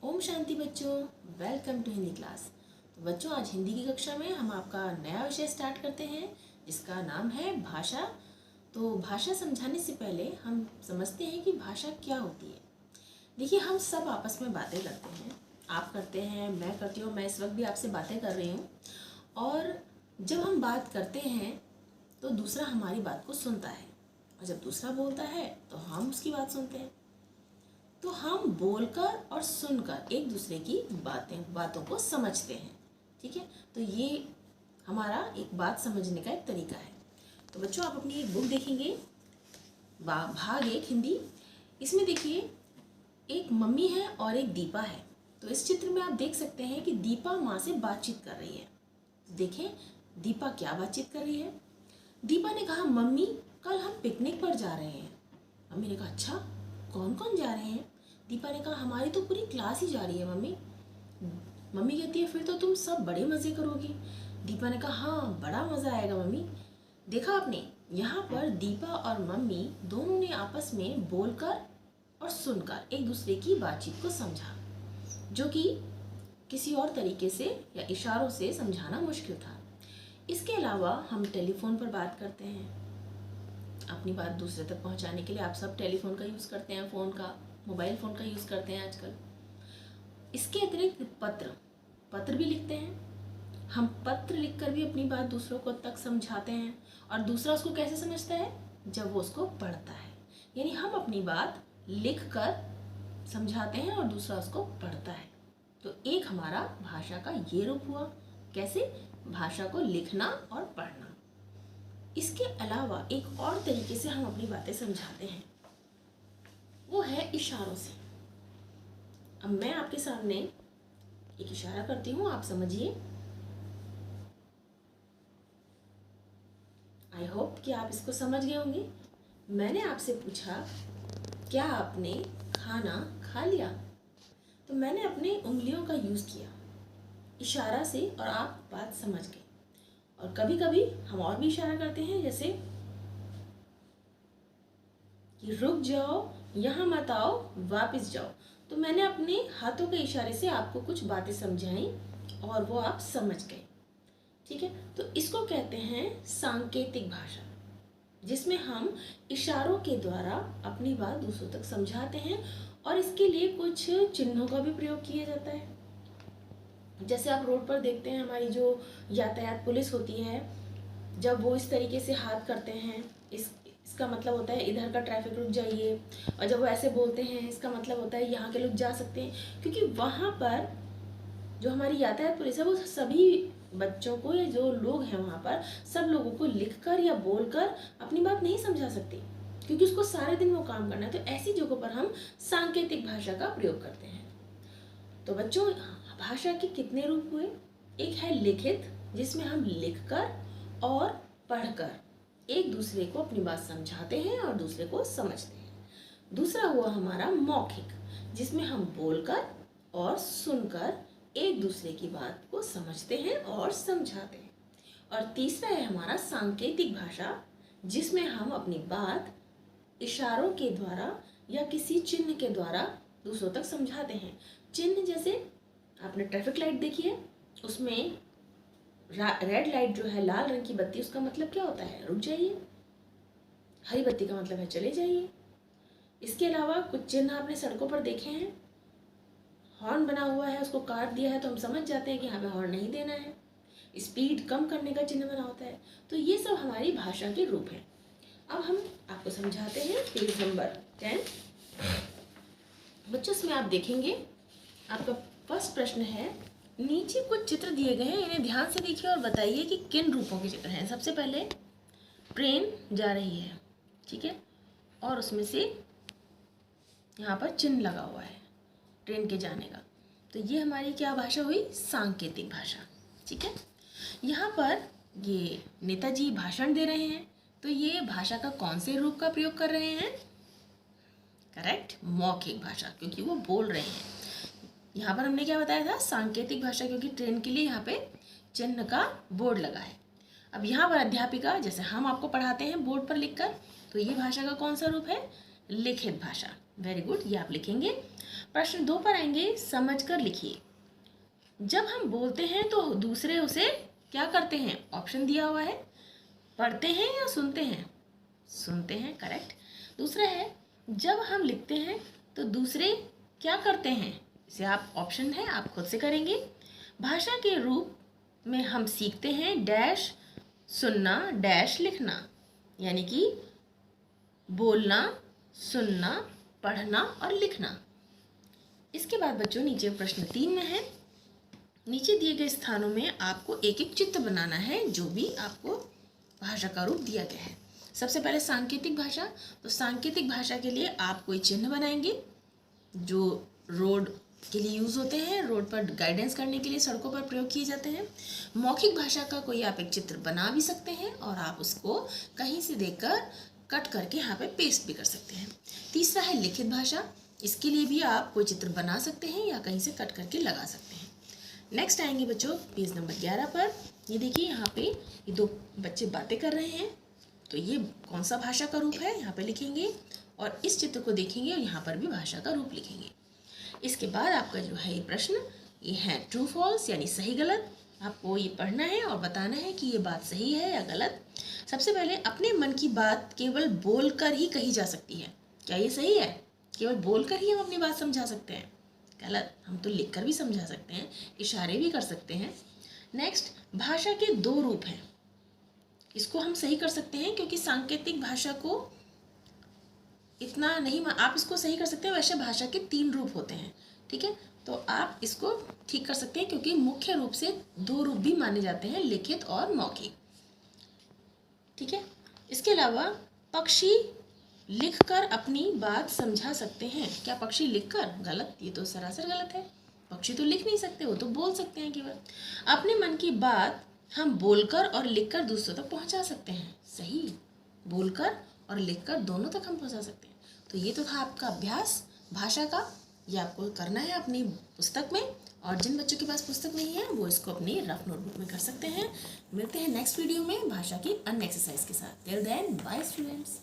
ओम शांति बच्चों, welcome to Hindi class. तो बच्चों, आज हिंदी की कक्षा में हम आपका नया विषय स्टार्ट करते हैं जिसका नाम है भाषा। तो भाषा समझाने से पहले हम समझते हैं कि भाषा क्या होती है। देखिए, हम सब आपस में बातें करते हैं, आप करते हैं, मैं करती हूँ, मैं इस वक्त भी आपसे बातें कर रही हूँ। और जब हम बात करते हैं तो दूसरा हमारी बात को सुनता है, और जब दूसरा बोलता है तो हम उसकी बात सुनते हैं। तो हम बोलकर और सुनकर एक दूसरे की बातों को समझते हैं। ठीक है, तो ये हमारा एक बात समझने का एक तरीका है। तो बच्चों, आप अपनी एक बुक देखेंगे, भाग 1 हिंदी। इसमें देखिए, एक मम्मी है और एक दीपा है। तो इस चित्र में आप देख सकते हैं कि दीपा माँ से बातचीत कर रही है। देखें, दीपा क्या बातचीत कर रही है। दीपा ने कहा, मम्मी कल हम पिकनिक पर जा रहे हैं। मम्मी ने कहा, अच्छा, कौन कौन जा रहे हैं। दीपा ने कहा, हमारी तो पूरी क्लास ही जा रही है मम्मी। मम्मी कहती है, फिर तो तुम सब बड़े मज़े करोगी। दीपा ने कहा, हाँ, बड़ा मज़ा आएगा मम्मी। देखा आपने, यहाँ पर दीपा और मम्मी दोनों ने आपस में बोलकर और सुनकर एक दूसरे की बातचीत को समझा, जो कि किसी और तरीके से या इशारों से समझाना मुश्किल था। इसके अलावा हम टेलीफोन पर बात करते हैं। अपनी बात दूसरे तक पहुंचाने के लिए आप सब टेलीफोन का यूज़ करते हैं, फ़ोन का, मोबाइल फ़ोन का यूज़ करते हैं आजकल। इसके अतिरिक्त पत्र भी लिखते हैं। हम पत्र लिखकर भी अपनी बात दूसरों को तक समझाते हैं, और दूसरा उसको कैसे समझता है, जब वो उसको पढ़ता है। यानी हम अपनी बात लिख कर समझाते हैं और दूसरा उसको पढ़ता है। तो एक हमारा भाषा का ये रूप हुआ, कैसे, भाषा को लिखना और पढ़ना। इसके अलावा एक और तरीके से हम अपनी बातें समझाते हैं, वो है इशारों से। अब मैं आपके सामने एक इशारा करती हूँ, आप समझिए। आई होप कि आप इसको समझ गए होंगे। मैंने आपसे पूछा, क्या आपने खाना खा लिया। तो मैंने अपने उंगलियों का यूज़ किया इशारा से, और आप बात समझ गए। और कभी कभी हम और भी इशारा करते हैं, जैसे कि रुक जाओ, यहाँ मत आओ, वापस जाओ। तो मैंने अपने हाथों के इशारे से आपको कुछ बातें समझाई और वो आप समझ गए। ठीक है, तो इसको कहते हैं सांकेतिक भाषा, जिसमें हम इशारों के द्वारा अपनी बात दूसरों तक समझाते हैं। और इसके लिए कुछ चिन्हों का भी प्रयोग किया जाता है। जैसे आप रोड पर देखते हैं, हमारी जो यातायात पुलिस होती है, जब वो इस तरीके से हाथ करते हैं, इसका मतलब होता है इधर का ट्रैफिक रुक जाइए। और जब वो ऐसे बोलते हैं, इसका मतलब होता है यहाँ के लोग जा सकते हैं। क्योंकि वहाँ पर जो हमारी यातायात पुलिस है, वो सभी बच्चों को या जो लोग हैं वहाँ पर, सब लोगों को लिखकर या बोलकर अपनी बात नहीं समझा सकती, क्योंकि उसको सारे दिन वो काम करना है। तो ऐसी जगहों पर हम सांकेतिक भाषा का प्रयोग करते हैं। तो बच्चों, भाषा के कितने रूप हुए। एक है लिखित, जिसमें हम लिखकर और पढ़कर एक दूसरे को अपनी बात समझाते हैं और दूसरे को समझते हैं। दूसरा हुआ हमारा मौखिक, जिसमें हम बोलकर और सुनकर एक दूसरे की बात को समझते हैं और समझाते हैं। और तीसरा है हमारा सांकेतिक भाषा, जिसमें हम अपनी बात इशारों के द्वारा या किसी चिन्ह के द्वारा दूसरों तक समझाते हैं। चिन्ह जैसे आपने ट्रैफिक लाइट देखी है, उसमें रेड लाइट जो है, लाल रंग की बत्ती, उसका मतलब क्या होता है, रुक जाइए। हरी बत्ती का मतलब है चले जाइए। इसके अलावा कुछ चिन्ह आपने सड़कों पर देखे हैं, हॉर्न बना हुआ है, उसको काट दिया है तो हम समझ जाते हैं कि यहाँ पे हॉर्न नहीं देना है। स्पीड कम करने का चिन्ह बना होता है। तो ये सब हमारी भाषा के रूप हैं। अब हम आपको समझाते हैं पेज नंबर 10। बच्चों, इसमें आप देखेंगे, आपका फर्स्ट प्रश्न है, नीचे कुछ चित्र दिए गए हैं, इन्हें ध्यान से देखिए और बताइए कि किन रूपों के चित्र हैं। सबसे पहले ट्रेन जा रही है, ठीक है, और उसमें से यहाँ पर चिन्ह लगा हुआ है ट्रेन के जाने का। तो ये हमारी क्या भाषा हुई, सांकेतिक भाषा। ठीक है, यहाँ पर ये नेताजी भाषण दे रहे हैं, तो ये भाषा का कौन से रूप का प्रयोग कर रहे हैं, करेक्ट, मौखिक भाषा, क्योंकि वो बोल रहे हैं। यहाँ पर हमने क्या बताया था, सांकेतिक भाषा, क्योंकि ट्रेन के लिए यहाँ पे चिन्ह का बोर्ड लगा है। अब यहाँ पर अध्यापिका, जैसे हम आपको पढ़ाते हैं बोर्ड पर लिखकर, तो ये भाषा का कौन सा रूप है, लिखित भाषा। वेरी गुड, ये आप लिखेंगे। प्रश्न 2 पर आएंगे, समझकर लिखिए। जब हम बोलते हैं तो दूसरे उसे क्या करते हैं? ऑप्शन दिया हुआ है, पढ़ते हैं या सुनते हैं? सुनते हैं, करेक्ट। दूसरा है, जब हम लिखते हैं तो दूसरे क्या करते हैं? इसे आप ऑप्शन है, आप खुद से करेंगे। भाषा के रूप में हम सीखते हैं डैश सुनना डैश लिखना, यानी कि बोलना, सुनना, पढ़ना और लिखना। इसके बाद बच्चों नीचे प्रश्न 3 में है, नीचे दिए गए स्थानों में आपको एक एक चित्र बनाना है जो भी आपको भाषा का रूप दिया गया है। सबसे पहले सांकेतिक भाषा, तो सांकेतिक भाषा के लिए आप कोई चिन्ह बनाएंगे जो रोड के लिए यूज़ होते हैं, रोड पर गाइडेंस करने के लिए सड़कों पर प्रयोग किए जाते हैं। मौखिक भाषा का कोई आप एक चित्र बना भी सकते हैं और आप उसको कहीं से देखकर कट करके यहाँ पे पेस्ट भी कर सकते हैं। तीसरा है लिखित भाषा, इसके लिए भी आप कोई चित्र बना सकते हैं या कहीं से कट करके लगा सकते हैं। नेक्स्ट आएंगे बच्चों पेज नंबर 11 पर। ये देखिए यहाँ पे ये 2 बच्चे बातें कर रहे हैं, तो ये कौन सा भाषा का रूप है यहाँ पे लिखेंगे और इस चित्र को देखेंगे और यहाँ पर भी भाषा का रूप लिखेंगे। इसके बाद आपका जो है ये प्रश्न, ये है ट्रू फॉल्स यानी सही गलत। आपको ये पढ़ना है और बताना है कि ये बात सही है या गलत। सबसे पहले, अपने मन की बात केवल बोलकर ही कही जा सकती है, क्या ये सही है? केवल बोलकर ही हम अपनी बात समझा सकते हैं? गलत, हम तो लिखकर भी समझा सकते हैं, इशारे भी कर सकते हैं। नेक्स्ट, भाषा के 2 रूप हैं, इसको हम सही कर सकते हैं क्योंकि सांकेतिक भाषा को इतना नहीं, आप इसको सही कर सकते हैं। वैसे भाषा के 3 रूप होते हैं, ठीक है, तो आप इसको ठीक कर सकते हैं क्योंकि मुख्य रूप से 2 रूप भी माने जाते हैं, लिखित और मौखिक, ठीक है। इसके अलावा पक्षी लिखकर अपनी बात समझा सकते हैं, क्या पक्षी लिखकर? गलत, ये तो सरासर गलत है। पक्षी तो लिख नहीं सकते, वो तो बोल सकते हैं केवल। अपने मन की बात हम बोलकर और लिखकर दूसरों तक पहुंचा सकते हैं, सही, बोलकर और लिखकर दोनों तक हम पहुंचा सकते हैं। तो ये तो था आपका अभ्यास भाषा का, ये आपको करना है अपनी पुस्तक में, और जिन बच्चों के पास पुस्तक नहीं है वो इसको अपनी रफ नोटबुक में कर सकते हैं। मिलते हैं नेक्स्ट वीडियो में भाषा की अन्य एक्सरसाइज के साथ। Till then bye students.